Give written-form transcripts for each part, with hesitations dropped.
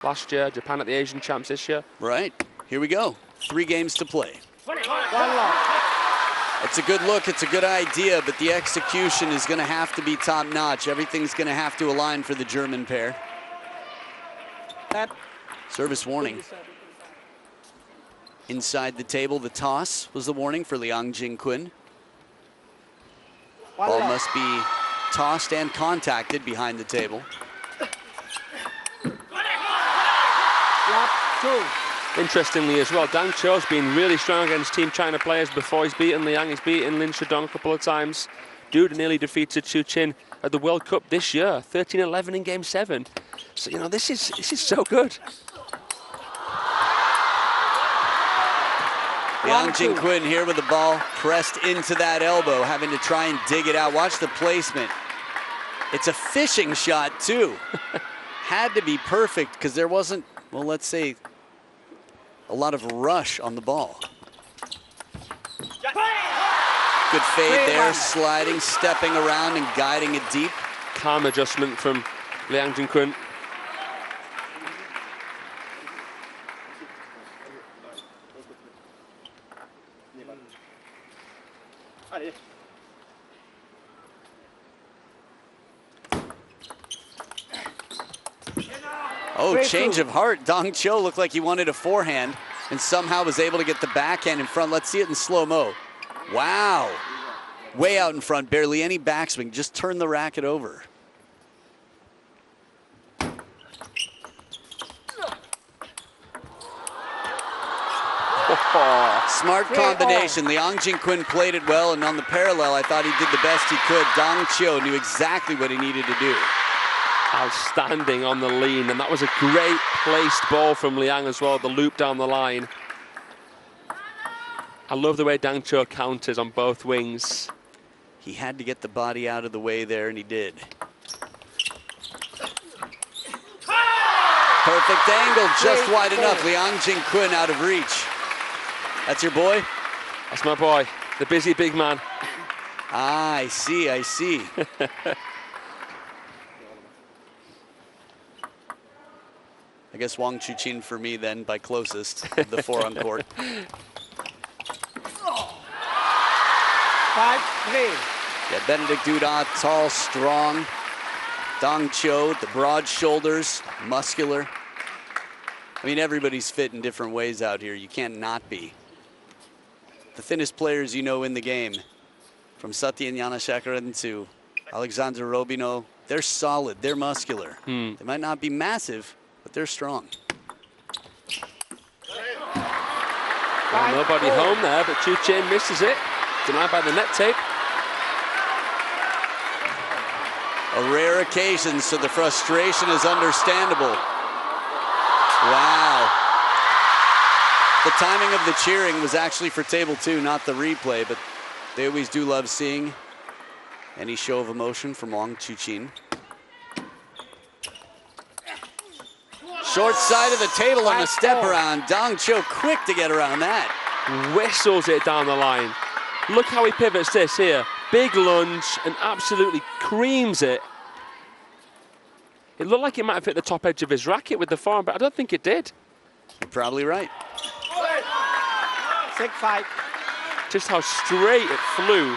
last year, Japan at the Asian Champs this year. Right. Here we go. 3 games to play. 1 loss. It's a good look, it's a good idea, but the execution is going to have to be top-notch. Everything's going to have to align for the German pair. Service warning. Inside the table, the toss was the warning for Liang Jingquin. Ball must be tossed and contacted behind the table. Interestingly as well, Dang Cho's been really strong against Team China players before he's beaten Liang. He's beaten Lin Shidong a couple of times. Duda nearly defeated Chu Qin at the World Cup this year, 13-11 in Game 7. So, you know, this is so good. Liang Jingquin here with the ball pressed into that elbow, having to try and dig it out. Watch the placement. It's a fishing shot, too. Had to be perfect because there wasn't, well, let's say, a lot of rush on the ball. Good fade there, sliding, stepping around and guiding it deep. Calm adjustment from Liang Jingquin. Oh, change of heart. Dang Cho looked like he wanted a forehand and somehow was able to get the backhand in front. Let's see it in slow-mo. Wow. Way out in front, barely any backswing. Just turn the racket over. Smart combination. Liang Jingquin played it well, and on the parallel, I thought he did the best he could. Dang Cho knew exactly what he needed to do. Outstanding on the lean, and that was a great placed ball from Liang as well, the loop down the line. I love the way Dang Cho counters on both wings. He had to get the body out of the way there, and he did. Perfect angle, just wide enough. Liang Jingquin out of reach. That's your boy? That's my boy, the busy big man. Ah, I see, I see. I guess Wang Chuqin for me then, by closest of the 4 on court. 5-3. Yeah, Benedict Duda, tall, strong. Dang Cho, the broad shoulders, muscular. I mean, everybody's fit in different ways out here. You can't not be. The thinnest players you know in the game, from Satyen Yanashekaran to Alexander Robino, they're solid, they're muscular. They might not be massive, but they're strong. Well, nobody home there, but Chu Qin misses it. Denied by the net tape. A rare occasion, so the frustration is understandable. Wow. The timing of the cheering was actually for table 2, not the replay, but they always do love seeing any show of emotion from Wang Chuqin. Short side of the table on the step around. Dang Cho quick to get around that. Whistles it down the line. Look how he pivots this here. Big lunge and absolutely creams it. It looked like it might have hit the top edge of his racket with the forehand, but I don't think it did. You're probably right. 6-5. Just how straight it flew.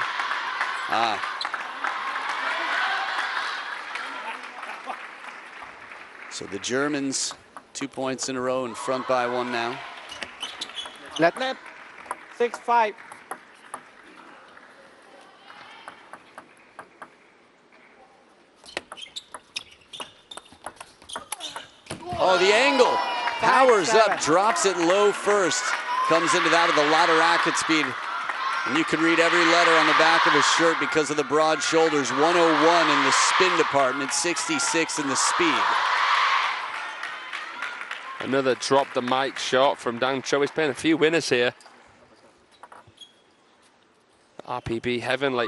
So the Germans, 2 points in a row, in front by 1 now. Net. 6-5. Oh, the angle. Powers up, drops it low first. Comes into that with a lot of racket speed. And you can read every letter on the back of his shirt because of the broad shoulders. 101 in the spin department, 66 in the speed. Another drop the mic shot from Dang Cho. He's playing a few winners here. RPB heavenly.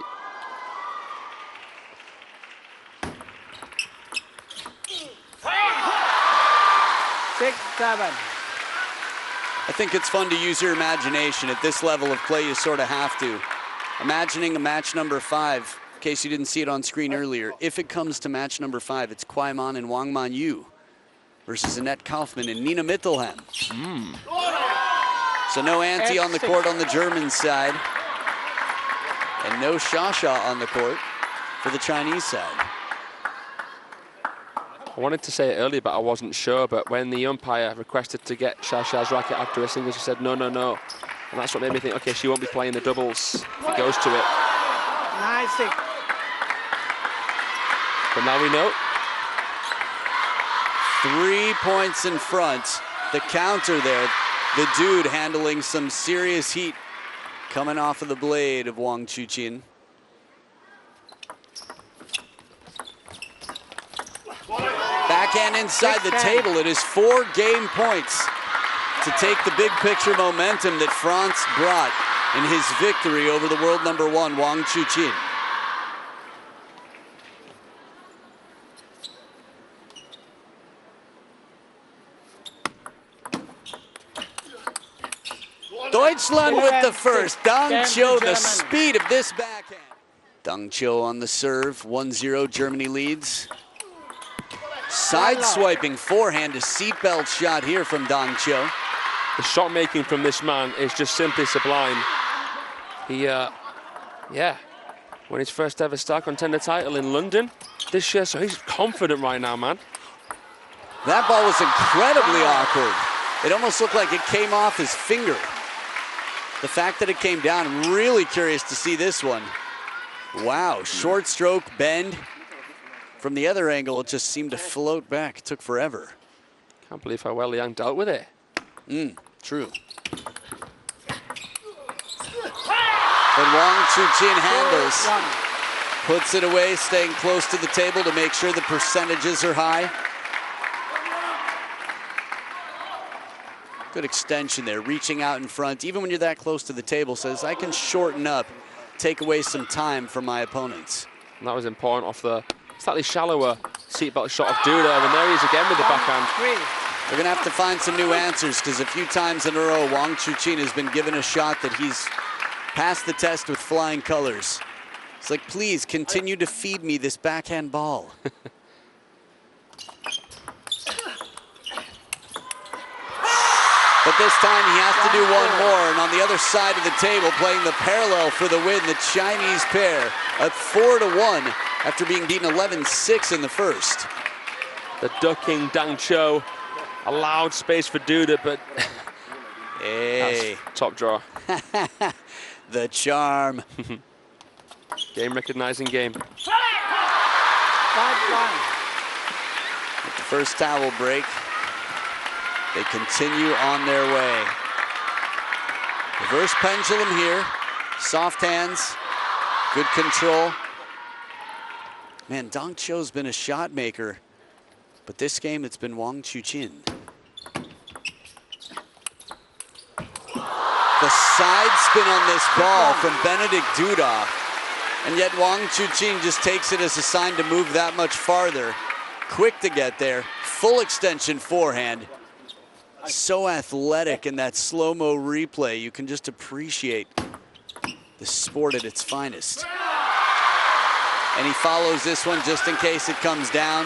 Six, 7. I think it's fun to use your imagination. At this level of play, you sort of have to. Imagining a match number 5, in case you didn't see it on screen earlier. If it comes to match number 5, it's Kwai Man and Wang Man Yu. versus Annette Kaufman and Nina Mittelheim. So no ante on the court on the German side. And no Shasha on the court for the Chinese side. I wanted to say it earlier, but I wasn't sure. But when the umpire requested to get Shasha's racket after a single, she said, no, no, no. And that's what made me think, okay, she won't be playing the doubles if it goes to it. 9-6. But now we know. 3 points in front. The counter there. The dude handling some serious heat coming off of the blade of Wang Chuqin. Backhand inside the table. It is 4 game points to take the big picture momentum that France brought in his victory over the world number 1, Wang Chuqin. Deutschland with the first. Dang Qiu, the speed of this backhand. Dang Qiu on the serve. 1-0, Germany leads. Side-swiping forehand, a seatbelt shot here from Dang Qiu. The shot making from this man is just simply sublime. He, yeah, won his first ever Star Contender title in London this year, so he's confident right now, man. That ball was incredibly awkward. It almost looked like it came off his finger. The fact that it came down, I'm really curious to see this one. Wow, short stroke, bend. From the other angle, it just seemed to float back. It took forever. Can't believe how well Liang dealt with it. True. But Wang Chuqin handles, puts it away, staying close to the table to make sure the percentages are high. Good extension there, reaching out in front. Even when you're that close to the table, says, I can shorten up, take away some time from my opponents. And that was important off the slightly shallower seatbelt shot of Duda. And there he is again with the backhand. They're gonna have to find some new answers, because a few times in a row, Wang Chuqin has been given a shot that he's passed the test with flying colors. It's like, please continue to feed me this backhand ball. But this time he has to do one more, and on the other side of the table, playing the parallel for the win, the Chinese pair at 4-1 after being beaten 11-6 in the first. The ducking Dang Qiu allowed space for Duda, but hey, that's top draw. The charm. Game recognizing game. 5-1. With the first towel break, they continue on their way. Reverse pendulum here. Soft hands, good control. Man, Dang Qiu's been a shot maker, but this game it's been Wang Chuqin. The side spin on this ball from Benedict Duda, and yet Wang Chuqin just takes it as a sign to move that much farther. Quick to get there, full extension forehand. So athletic in that slow-mo replay, you can just appreciate the sport at its finest. And he follows this one just in case it comes down.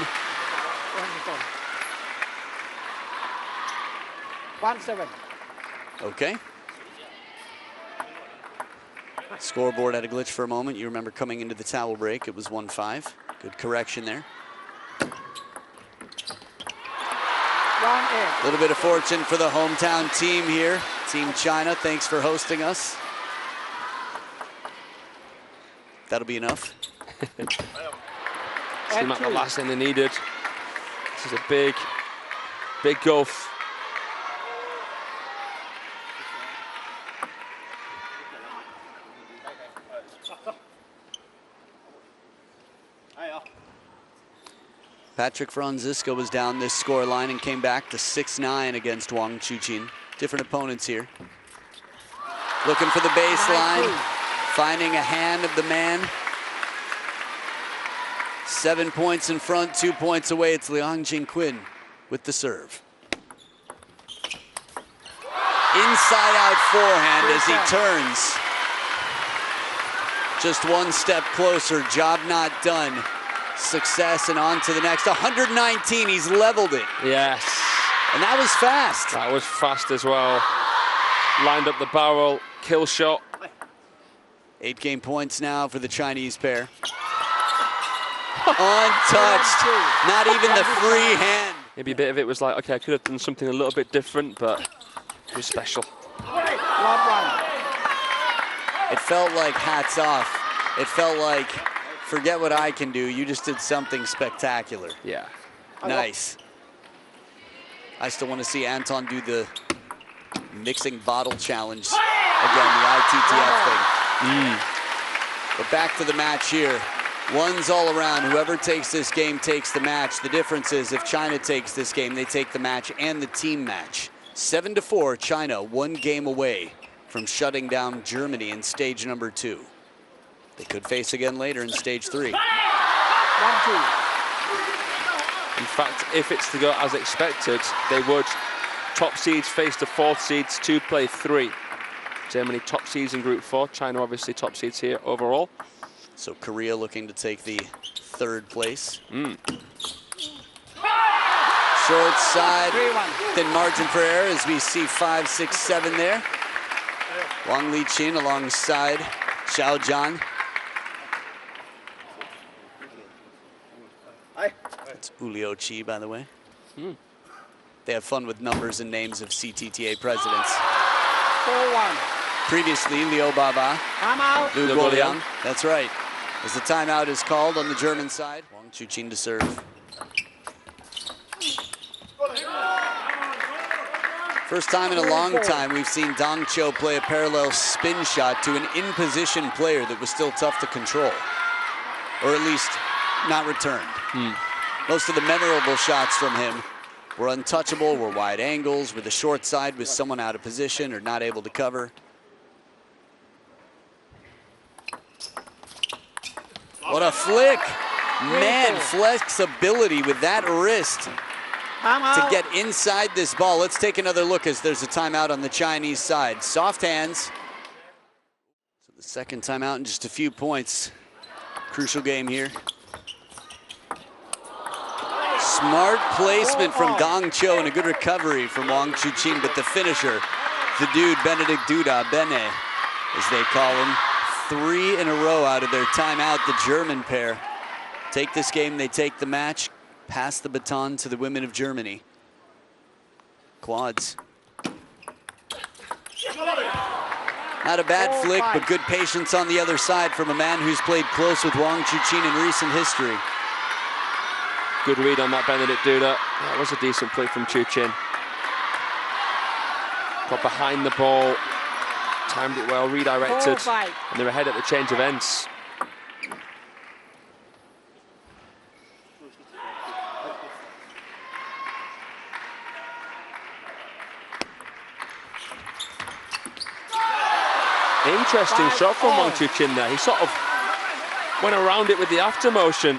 1-7. Okay. Scoreboard had a glitch for a moment. You remember coming into the towel break, it was 1-5. Good correction there. 1-8. A little bit of fortune for the hometown team here. Team China, thanks for hosting us. That'll be enough. Seemed like the last thing they needed. This is a big, big gulf. Patrick Francisco was down this score line and came back to 6-9 against Wang Chuqin. Different opponents here. Looking for the baseline, finding a hand of the man. 7 points in front, 2 points away. It's Liang Jingquin with the serve. Inside out forehand as he turns. Just one step closer, job not done. Success and on to the next. 119, he's leveled it. Yes. And that was fast. That was fast as well. Lined up the barrel, kill shot. 8 game points now for the Chinese pair. Untouched, not even the free hand. Maybe a bit of it was like, okay, I could have done something a little bit different, but it was special. It felt like hats off. It felt like, forget what I can do, you just did something spectacular. Yeah. Nice. I still want to see Anton do the mixing bottle challenge again, the ITTF thing. But back to the match here. One's all around. Whoever takes this game takes the match. The difference is if China takes this game, they take the match and the team match. 7-4, China 1 game away from shutting down Germany in stage number 2. They could face again later in stage 3. 1-2. In fact, if it's to go as expected, they would. Top seeds face the 4th seeds to play 3. Germany top seeds in group 4. China obviously top seeds here overall. So Korea looking to take the 3rd place. Short side, thin margin for error as we see 5, 6, 7 there. Wang Liqin alongside Xiao Zhan. That's Ulio Chi, by the way. They have fun with numbers and names of CTTA presidents. 4-1. Previously, Liu Baba, Timeout. Lu Guoliang. That's right. As the timeout is called on the German side, Wang Chuqin to serve. First time in a long time we've seen Dong Cho play a parallel spin shot to an in-position player that was still tough to control, or at least not returned. Most of the memorable shots from him were untouchable, were wide angles, where the short side was someone out of position or not able to cover. What a flick. Man, flexibility with that wrist to get inside this ball. Let's take another look as there's a timeout on the Chinese side. Soft hands. So the second timeout in just a few points. Crucial game here. Smart placement from Dong Cho and a good recovery from Wang Chuqin, but the finisher, the dude, Benedict Duda, Bene, as they call him. 3 in a row out of their timeout. The German pair take this game, they take the match, pass the baton to the women of Germany. Quads. Not a bad flick, but good patience on the other side from a man who's played close with Wang Chuqin in recent history. Good read on that Benedict Duda. That was a decent play from Chuqin. Got behind the ball, timed it well, redirected, and they're ahead at the change of ends. Interesting shot from Wang Chuqin there. He sort of went around it with the after motion.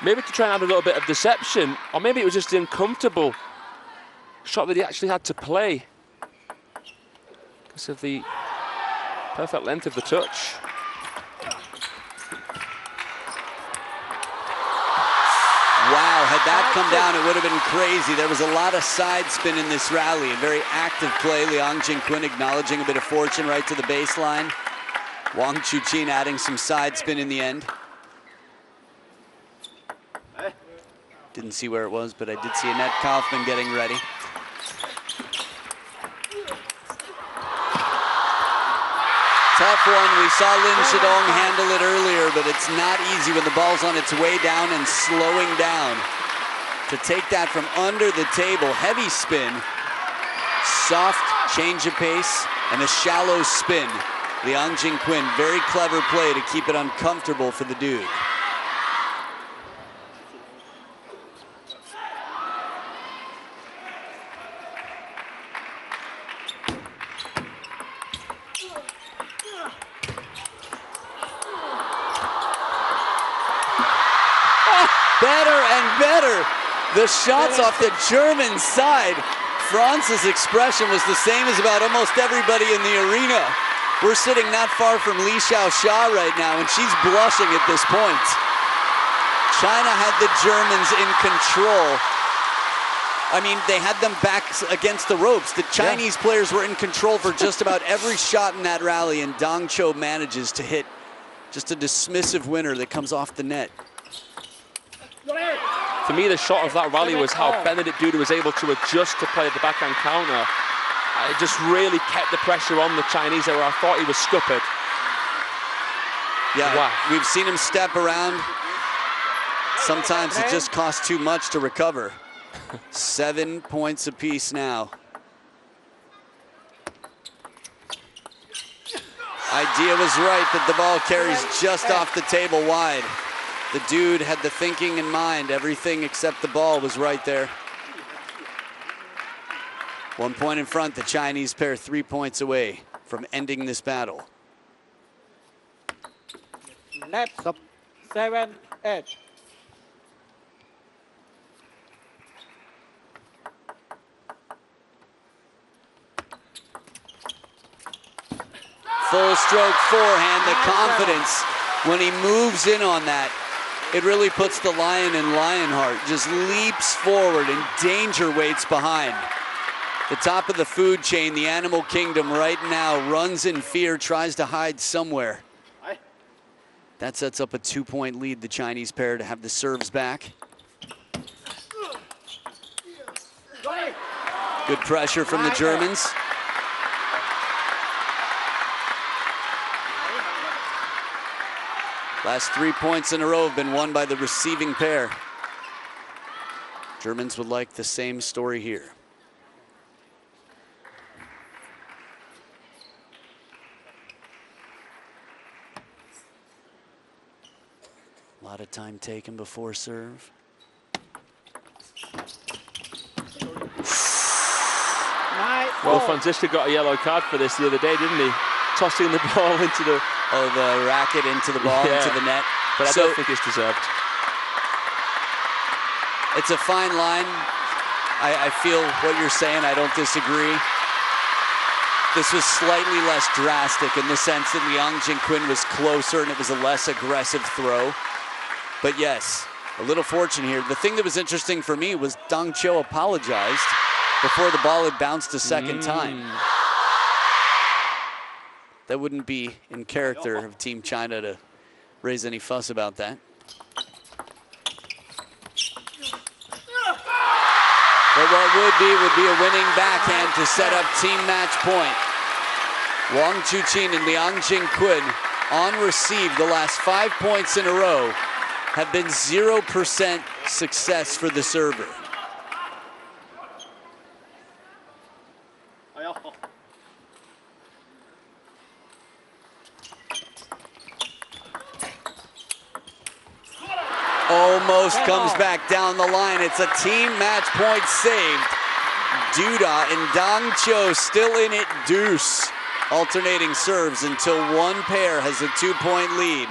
Maybe to try and add a little bit of deception, or maybe it was just the uncomfortable shot that he actually had to play because of the perfect length of the touch. Wow, had that come down, it would have been crazy. There was a lot of side spin in this rally, a very active play. Liang Jingquin acknowledging a bit of fortune right to the baseline. Wang Chuqin adding some side spin in the end. Didn't see where it was, but I did see Annette Kaufman getting ready. Tough one. We saw Lin Shidong handle it earlier, but it's not easy when the ball's on its way down and slowing down. To take that from under the table, heavy spin, soft change of pace, and a shallow spin. Liang Jingquin, very clever play to keep it uncomfortable for the dude. Better and better. The shots off the German side. Franz's expression was the same as about almost everybody in the arena. We're sitting not far from Li Xiaoxia right now, and she's blushing at this point. China had the Germans in control. I mean, they had them back against the ropes. The Chinese players were in control for just about every shot in that rally, and Dong Cho manages to hit just a dismissive winner that comes off the net. For me, the shot of that rally was how Benedict Duda was able to adjust to play the backhand counter. It just really kept the pressure on the Chinese there where I thought he was scuppered. Yeah, wow. We've seen him step around. Sometimes it just costs too much to recover. 7 points apiece now. Idea was right, but the ball carries just off the table wide. The dude had the thinking in mind. Everything except the ball was right there. 1 point in front. The Chinese pair 3 points away from ending this battle. Left, 7, 8. Full stroke forehand, the confidence when he moves in on that. It really puts the lion in Lionheart, just leaps forward and danger waits behind. The top of the food chain, the animal kingdom right now runs in fear, tries to hide somewhere. That sets up a 2-point lead, the Chinese pair to have the serves back. Good pressure from the Germans. Last 3 points in a row have been won by the receiving pair. Germans would like the same story here. A lot of time taken before serve. Well, Francisco got a yellow card for this the other day, didn't he? Tossing the ball into the... Oh, the racket into the ball, into the net. But I don't think it's deserved. It's a fine line. I feel what you're saying. I don't disagree. This was slightly less drastic in the sense that Liang Jinquin was closer and it was a less aggressive throw. But yes, a little fortune here. The thing that was interesting for me was Dong Cho apologized before the ball had bounced a second time. That wouldn't be in character of Team China to raise any fuss about that. But what would be a winning backhand to set up team match point. Wang Chuqin and Liang Jinquin on receive the last 5 points in a row have been 0% success for the server. Almost comes back down the line. It's a team match point saved. Duda and Dong Cho still in it, deuce. Alternating serves until one pair has a 2-point lead.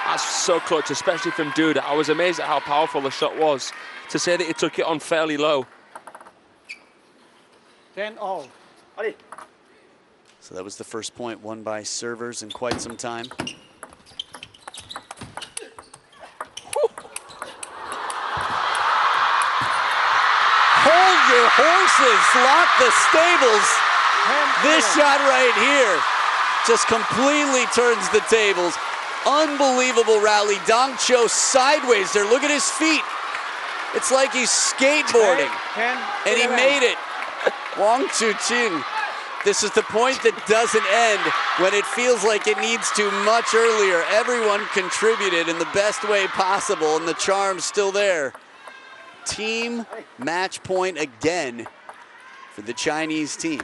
That's so clutch, especially from Duda. I was amazed at how powerful the shot was. To say that he took it on fairly low. 10-0. So that was the first point won by servers in quite some time. Hold your horses, lock the stables. This shot right here just completely turns the tables. Unbelievable rally. Dong Cho sideways there. Look at his feet. It's like he's skateboarding. And he made it. Wang Chuqin. This is the point that doesn't end when it feels like it needs to much earlier. Everyone contributed in the best way possible, and the charm's still there. Team match point again for the Chinese team.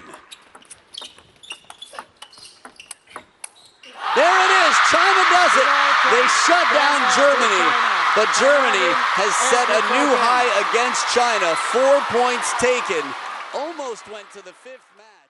There it is, China does it. They shut down Germany, but Germany has set a new high against China. 4 points taken, almost went to the 5th match.